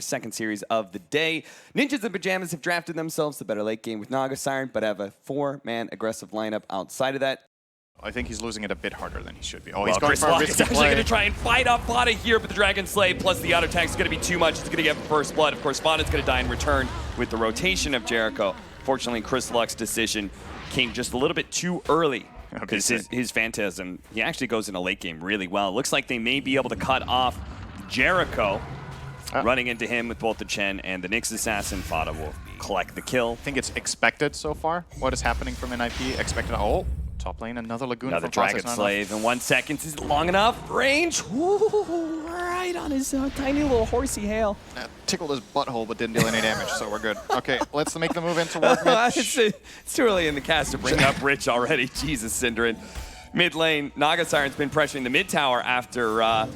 second series of the day. Ninjas in Pajamas have drafted themselves the better late game with Naga Siren, but have a 4-man aggressive lineup outside of that. I think he's losing it a bit harder than he should be. Oh, Well, he's going for a risky actually play. going to try and fight off Fada here, but the Dragon Slave plus the auto attack is going to be too much. It's going to get first blood. Of course, Fada's going to die in return with the rotation of Jericho. Fortunately, Chris Luck's decision came just a little bit too early. Because his Phantasm, he actually goes in a late game really well. It looks like they may be able to cut off Jericho, running into him with both the Chen and the Nyx Assassin. Fada will collect the kill. I think it's expected so far. What is happening from NIP? Expected. Oh, top lane, another Laguna. Another from Dragon Slave in 1 second. Is it long enough? Range. Ooh, right on his tiny little horsey hail. Tickled his butthole, but didn't deal any damage, so we're good. Okay, let's make the move into work. It's too early in the cast to bring up Rich already. Jesus, Synderen. Mid lane, Naga Siren's been pressuring the mid tower after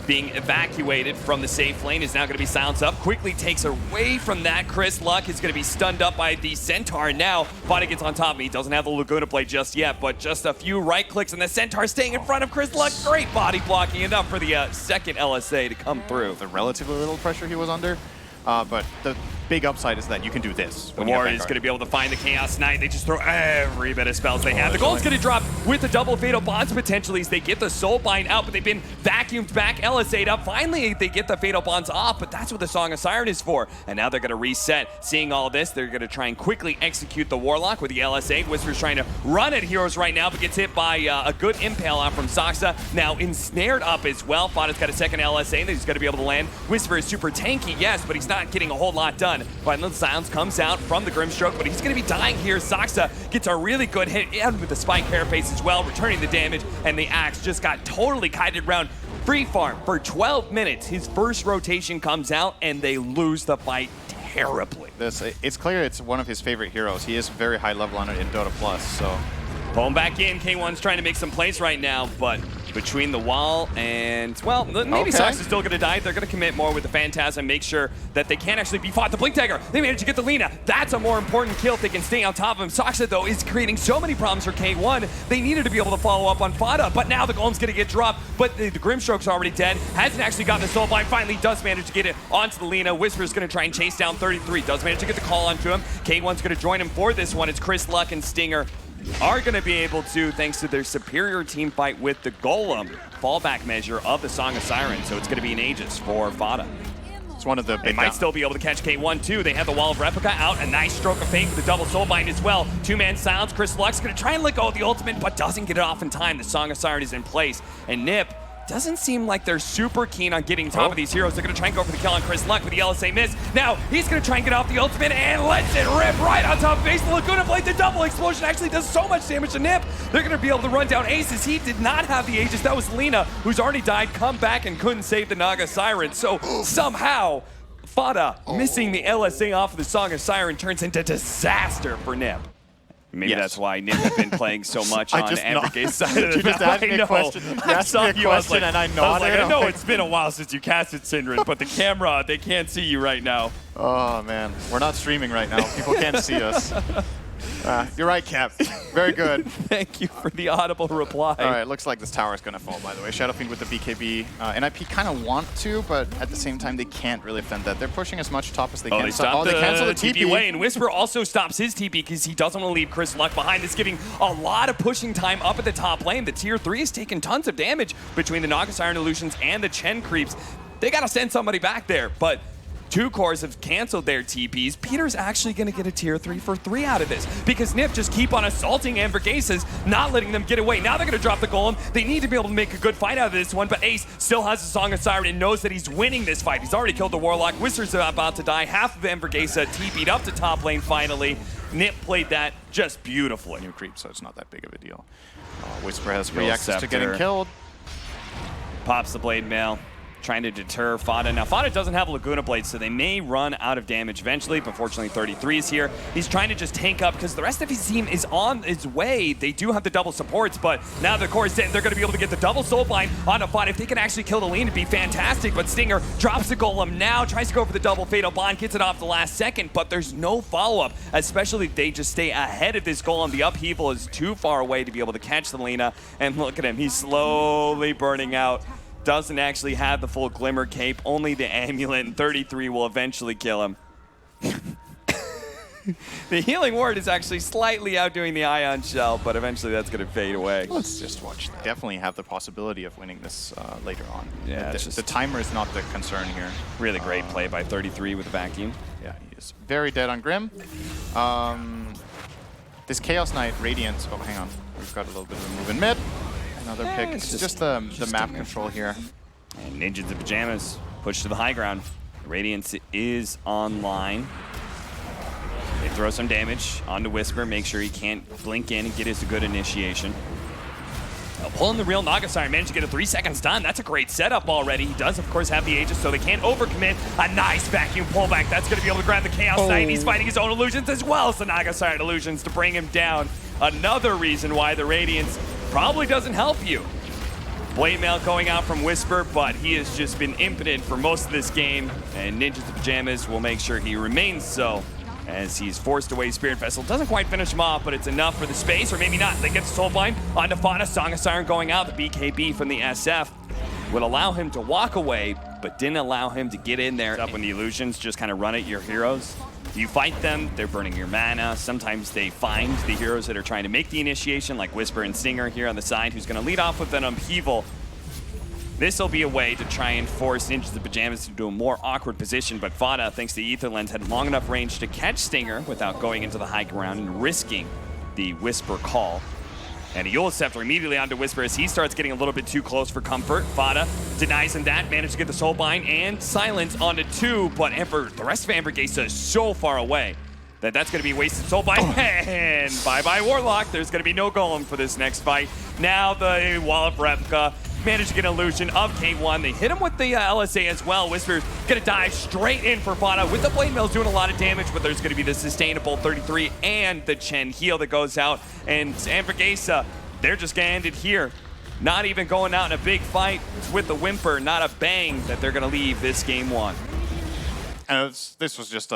being evacuated from the safe lane. Is now going to be silenced up. Quickly takes away from that. Chris Luck is going to be stunned up by the Centaur. Now, Fada gets on top of me. He doesn't have the Laguna play just yet, but just a few right clicks, and the Centaur staying in front of Chris Luck. Great body blocking, enough for the second LSA to come through. The relatively little pressure he was under, but the big upside is that you can do this. The Warrior is going to be able to find the Chaos Knight. They just throw every bit of spells they have. The gold's going to drop with the double Fatal Bonds potentially as they get the Soul Bind out, but they've been vacuumed back, LSA'd up. Finally, they get the Fatal Bonds off, but that's what the Song of Siren is for. And now they're going to reset. Seeing all this, they're going to try and quickly execute the Warlock with the LSA. Whisper's trying to run at Heroes right now, but gets hit by a good Impale out from Saksa. Now ensnared up as well. Fada's got a second LSA that he's going to be able to land. Whisper is super tanky, yes, but he's not getting a whole lot done. Final Silence comes out from the Grimstroke, but he's going to be dying here. Saksa gets a really good hit in with the Spike Carapace as well, returning the damage, and the Axe just got totally kited around. Free farm for 12 minutes. His first rotation comes out, and they lose the fight terribly. It's clear it's one of his favorite heroes. He is very high level on it in Dota Plus, so. Pull him back in. K1's trying to make some plays right now, but between the wall and, well, maybe Sox is still going to die. They're going to commit more with the Phantasm, make sure that they can't actually be fought. The Blink Dagger, they managed to get the Lina. That's a more important kill if they can stay on top of him. Soxa, though, is creating so many problems for K1. They needed to be able to follow up on Fada, but now the Golem's going to get dropped, but the Grimstroke's already dead. Hasn't actually gotten the Soul Bind. Finally does manage to get it onto the Lina. Whisper's going to try and chase down 33. Does manage to get the call onto him. K1's going to join him for this one. It's Chris Luck and Stinger are going to be able to, thanks to their superior team fight with the Golem, fallback measure of the Song of Siren. So it's going to be an Aegis for Fada. It's one of the big. They might still be able to catch K1 too. They have the Wall of Replica out. A nice stroke of fate with the double Soul Bind as well. Two-man silence. Chris Luck's going to try and let go of the ultimate, but doesn't get it off in time. The Song of Siren is in place. And Nip doesn't seem like they're super keen on getting top of these heroes. They're going to try and go for the kill on Chris Luck with the LSA miss. Now, he's going to try and get off the ultimate and lets it rip right on top of Ace. The Laguna Blade, the double explosion actually does so much damage to Nip. They're going to be able to run down Aces. He did not have the Aegis. That was Lina, who's already died, come back and couldn't save the Naga Siren. So somehow, Fada missing the LSA off of the Song of Siren turns into disaster for Nip. Maybe that's why Nip had been playing so much on ANVORGESA's side of the map. I know. I saw you, I was like, I know it's been a while since you casted Synderen, but the camera, they can't see you right now. Oh, man. We're not streaming right now. People can't see us. You're right, Cap. Very good. Thank you for the audible reply. All right, looks like this tower is going to fall, by the way. Shadowfiend with the BKB. NIP kind of want to, but at the same time, they can't really defend that. They're pushing as much top as they can. They stopped they cancel the TP away, and Whisper also stops his TP because he doesn't want to leave Chris Luck behind. It's giving a lot of pushing time up at the top lane. The tier 3 is taking tons of damage between the Naga Siren Illusions and the Chen creeps. They got to send somebody back there, but two cores have canceled their TPs. Peter's actually going to get a tier 3 for 3 out of this because Nip just keep on assaulting ANVORGESA's, not letting them get away. Now they're going to drop the Golem. They need to be able to make a good fight out of this one, but Ace still has the Song of Siren and knows that he's winning this fight. He's already killed the Warlock. Whisper's about to die. Half of ANVORGESA TP'd up to top lane finally. Nip played that just beautifully. New creep, so it's not that big of a deal. Whisper has free access to getting killed. Pops the Blade Mail, trying to deter Fada. Now, Fada doesn't have Laguna Blade, so they may run out of damage eventually, but fortunately 33 is here. He's trying to just tank up because the rest of his team is on its way. They do have the double supports, but now the core is dead. They're going to be able to get the double Soul Bind onto Fada. If they can actually kill the lane, it'd be fantastic, but Stinger drops the Golem now, tries to go for the double Fatal Bond, gets it off the last second, but there's no follow-up, especially if they just stay ahead of this Golem. The upheaval is too far away to be able to catch the Lina, and look at him. He's slowly burning out. doesn't actually have the full Glimmer Cape, only the Amulet, and 33 will eventually kill him. The Healing Ward is actually slightly outdoing the Ion Shell, but eventually that's going to fade away. Let's just watch that. Definitely have the possibility of winning this later on. Yeah, the timer is not the concern here. Really great play by 33 with the vacuum. Yeah, he is very dead on Grim. This Chaos Knight Radiance. Oh, hang on. We've got a little bit of a move in mid. Another pick. It's just the map control here. And Ninjas in Pajamas push to the high ground. Radiance is online. They throw some damage onto Whisper, make sure he can't blink in and get us a good initiation. Pulling the real Nagasire, managed to get a 3-second stun. That's a great setup already. He does, of course, have the Aegis, so they can't overcommit. A nice vacuum pullback. That's going to be able to grab the Chaos Knight. He's fighting his own illusions as well as the Nagasire illusions to bring him down. Another reason why the Radiance probably doesn't help you. Blade Mail going out from Whisper, but he has just been impotent for most of this game, and Ninjas in Pajamas will make sure he remains so, as he's forced away Spirit Vessel. Doesn't quite finish him off, but it's enough for the space, or maybe not. They get the Soulbind onto Fauna. Song of Siren going out. The BKB from the SF would allow him to walk away, but didn't allow him to get in there. Up when the illusions just kind of run at your heroes. You fight them, they're burning your mana. Sometimes they find the heroes that are trying to make the initiation, like Whisper and Stinger here on the side, who's going to lead off with an Upheaval. This will be a way to try and force Ninjas in Pajamas into a more awkward position, but Fada, thanks to Ether Lens, had long enough range to catch Stinger without going into the high ground and risking the Whisper call. And a Eul Scepter immediately onto Whisper as he starts getting a little bit too close for comfort. Fada denies him that, managed to get the Soulbind and Silence onto 2, but the rest of ANVORGESA is so far away that that's going to be wasted Soulbind. And bye-bye Warlock. There's going to be no Golem for this next fight. Now the Wall of Replica managed to get an illusion of K1. They hit him with the LSA as well. Whisper's going to dive straight in for Fada with the Blade Mail doing a lot of damage, but there's going to be the sustainable 33 and the Chen heal that goes out. And ANVORGESA, they're just going to end it here. Not even going out in a big fight with the whimper, not a bang, that they're going to leave this game one. And this was just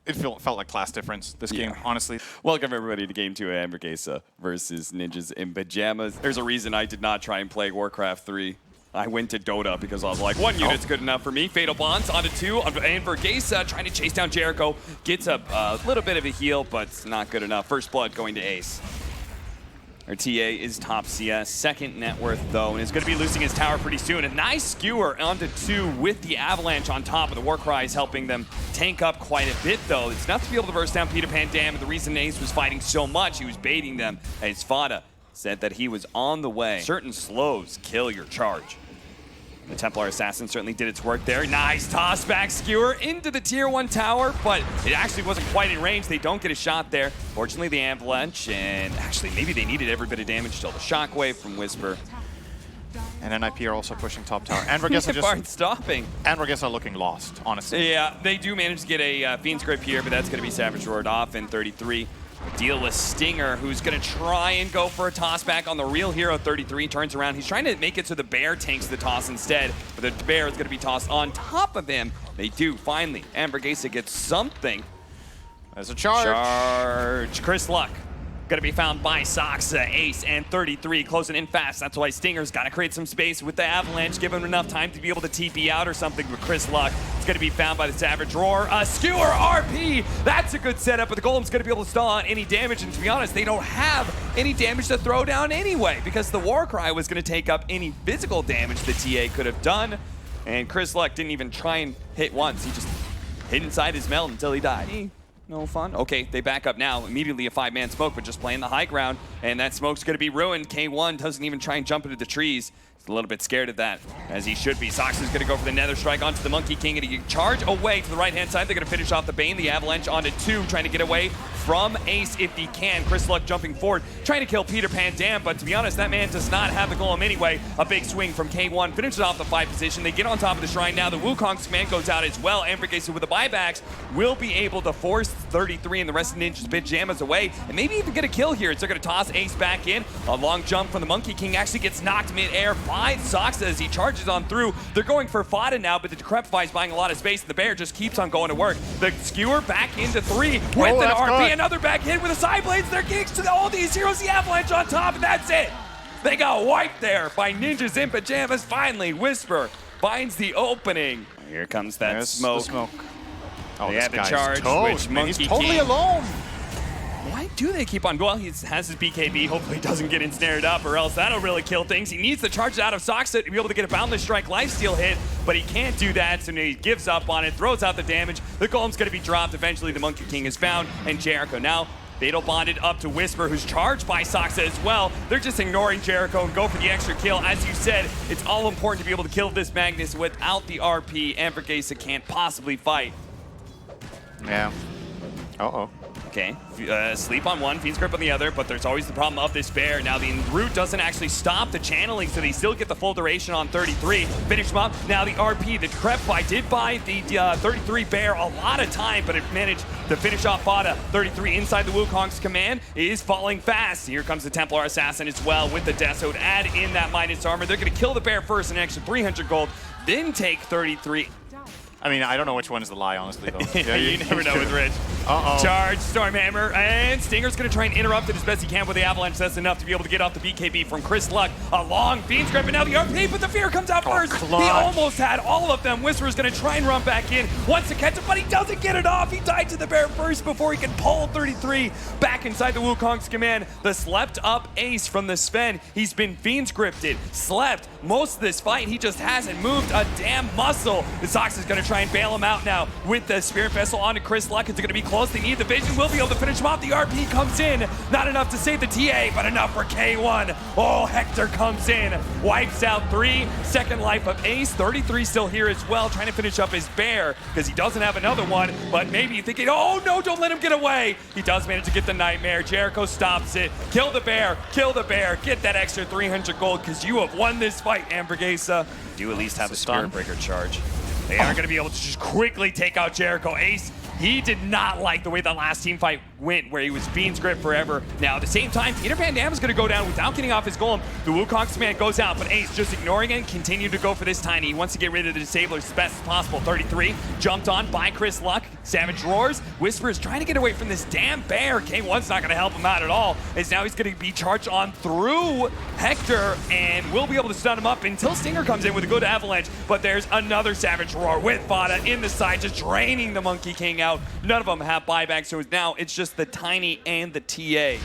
it felt like class difference, this game, honestly. Welcome, everybody, to Game 2 of ANVORGESA versus Ninjas in Pajamas. There's a reason I did not try and play Warcraft 3. I went to Dota because I was like, 1 unit's good enough for me. Fatal Bonds onto 2. ANVORGESA trying to chase down Jericho. Gets a little bit of a heal, but it's not good enough. First blood going to Ace. Our TA is top CS, second net worth though, and is going to be losing his tower pretty soon. A nice skewer onto 2 with the Avalanche on top, of the Warcry is helping them tank up quite a bit though. It's enough to be able to burst down Peter Pan Dam, and the reason Ace was fighting so much, he was baiting them, as Fada said that he was on the way. Certain slows kill your charge. The Templar Assassin certainly did its work there. Nice toss back skewer into the tier 1 tower, but it actually wasn't quite in range. They don't get a shot there. Fortunately, the Avalanche, and actually maybe they needed every bit of damage still. The Shockwave from Whisper. And NIP are also pushing top tower. ANVORGESA just stopping. ANVORGESA looking lost, honestly. Yeah, they do manage to get a Fiend's Grip here, but that's going to be Savage Roared off in 33. Deal with Stinger, who's going to try and go for a toss back on the real hero. 33 turns around. He's trying to make it so the bear tanks the toss instead, but the bear is going to be tossed on top of him. They do, finally. ANVORGESA gets something. There's a charge. Chris Luck. Going to be found by Soxa, Ace, and 33, closing in fast. That's why Stinger's got to create some space with the Avalanche, give him enough time to be able to TP out or something. With Chris Luck, it's going to be found by the Savage Roar. A Skewer RP, that's a good setup, but the Golem's going to be able to stall on any damage, and to be honest, they don't have any damage to throw down anyway, because the Warcry was going to take up any physical damage the TA could have done, and Chris Luck didn't even try and hit once. He just hid inside his meld until he died. No fun. Okay, they back up now. Immediately a 5-man smoke, but just playing the high ground. And that smoke's going to be ruined. K1 doesn't even try and jump into the trees. He's a little bit scared of that, as he should be. Sox is going to go for the Nether Strike onto the Monkey King, and he can charge away to the right-hand side. They're going to finish off the Bane. The Avalanche onto 2, trying to get away from Ace if he can. Chris Luck jumping forward, trying to kill Peter Pan Dam, but to be honest, that man does not have the Golem anyway. A big swing from K1, finishes off the 5 position. They get on top of the Shrine now. The Wukong's command goes out as well. ANVORGESA with the buybacks will be able to force 33 and the rest of Ninjas Pajamas away, and maybe even get a kill here. They're going to toss Ace back in. A long jump from the Monkey King actually gets knocked mid-air by Soxa as he charges on through. They're going for Fada now, but the Decrepify is buying a lot of space, and the Bear just keeps on going to work. The Skewer back into 3 with an RP. Another back hit with the side blades. They're getting to all these heroes. The Avalanche on top, and that's it. They got wiped there by Ninjas in Pajamas. Finally, Whisper finds the opening. Here comes that There's smoke. the smoke. Oh, They this had to guy's charge, toast, which man. He's Monkey totally King- alone. Why do they keep on? Well, he has his BKB. Hopefully he doesn't get ensnared up, or else that'll really kill things. He needs to charge it out of Soxa to be able to get a Boundless Strike lifesteal hit, but he can't do that, so now he gives up on it, throws out the damage. The Golem's going to be dropped. Eventually the Monkey King is found, and Jericho now Fatal bonded up to Whisper, who's charged by Soxa as well. They're just ignoring Jericho and go for the extra kill. As you said, it's all important to be able to kill this Magnus. Without the RP, ANVORGESA can't possibly fight. Yeah. Uh-oh. Okay, sleep on one, Fiend's Grip on the other, but there's always the problem of this bear. Now the root doesn't actually stop the channeling, so they still get the full duration on 33. Finish him up. Now the RP, the Crepify did buy the 33 bear a lot of time, but it managed to finish off Fada. 33 inside the Wukong's command is falling fast. Here comes the Templar Assassin as well with the Death. Add in that minus armor. They're going to kill the bear first, an extra 300 gold, then take 33. I mean, I don't know which one is the lie, honestly, though. Yeah, you never know with Rich. Uh-oh. Charge, Stormhammer, and Stinger's going to try and interrupt it as best he can with the Avalanche. That's enough to be able to get off the BKB from Chris Luck. A long Fiend's Grip, and now the RP, but the Fear comes out first. Clutch. He almost had all of them. Whisper's going to try and run back in. Wants to catch it, but he doesn't get it off. He died to the bear first before he can pull 33 back inside the Wukong's command. The slept up ace from the Sven. He's been Fiend's Gripped, slept most of this fight. He just hasn't moved a damn muscle. The Sox is going to try and bail him out now with the Spirit Vessel onto Chris Luck. It's going to be close. They need the vision. Will be able to finish him off. The RP comes in. Not enough to save the TA, but enough for K1. Oh, Hector comes in. Wipes out 3-second life of Ace. 33 still here as well, trying to finish up his bear because he doesn't have another one, but maybe thinking, oh no, don't let him get away. He does manage to get the Nightmare. Jericho stops it. Kill the bear. Kill the bear. Get that extra 300 gold because you have won this fight, ANVORGESA. Do at least have a Spirit Breaker charge. They are going to be able to just quickly take out Jericho. Ace, he did not like the way the last team fight went, where he was Fiend's Grip forever. Now, at the same time, Peter Van Dam is going to go down without getting off his golem. The Wukong's command goes out, but Ace just ignoring it and continue to go for this Tiny. He wants to get rid of the Disablers as best as possible. 33, jumped on by Chris Luck. Savage roars. Whisper is trying to get away from this damn bear. K1's not going to help him out at all, as now he's going to be charged on through Hector, and will be able to stun him up until Stinger comes in with a good avalanche. But there's another Savage roar with Fada in the side, just draining the Monkey King out. None of them have buyback, so now it's just the Tiny and the TA.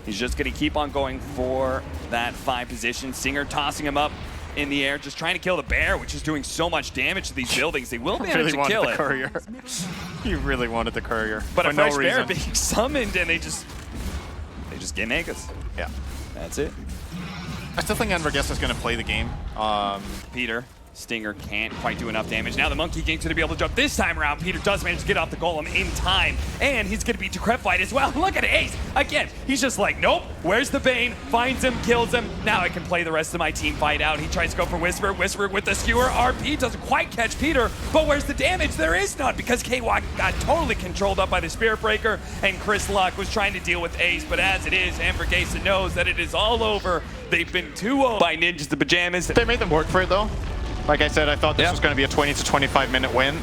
He's just going to keep on going for that 5 position. Stinger tossing him up in the air, just trying to kill the bear, which is doing so much damage to these buildings. They will manage to kill it. Courier. You really wanted the Courier. But for a fresh no bear reason. being summoned, and they just get Megas. Yeah. That's it. I still think ANVORGESA is going to play the game. Peter. Stinger can't quite do enough damage. Now the Monkey King's going to be able to jump this time around. Peter does manage to get off the golem in time, and he's going to be decrepified as well. Look at Ace. Again, he's just like, nope, where's the Bane? Finds him, kills him. Now I can play the rest of my team fight out. He tries to go for Whisper. Whisper with the skewer. RP doesn't quite catch Peter, but where's the damage? There is none, because K1 got totally controlled up by the Spirit Breaker, and Chris Luck was trying to deal with Ace, but as it is, ANVORGESA knows that it is all over. They've been 2-0 by Ninjas the Pajamas. They made them work for it, though. Like I said, I thought this was going to be a 20 to 25 minute win.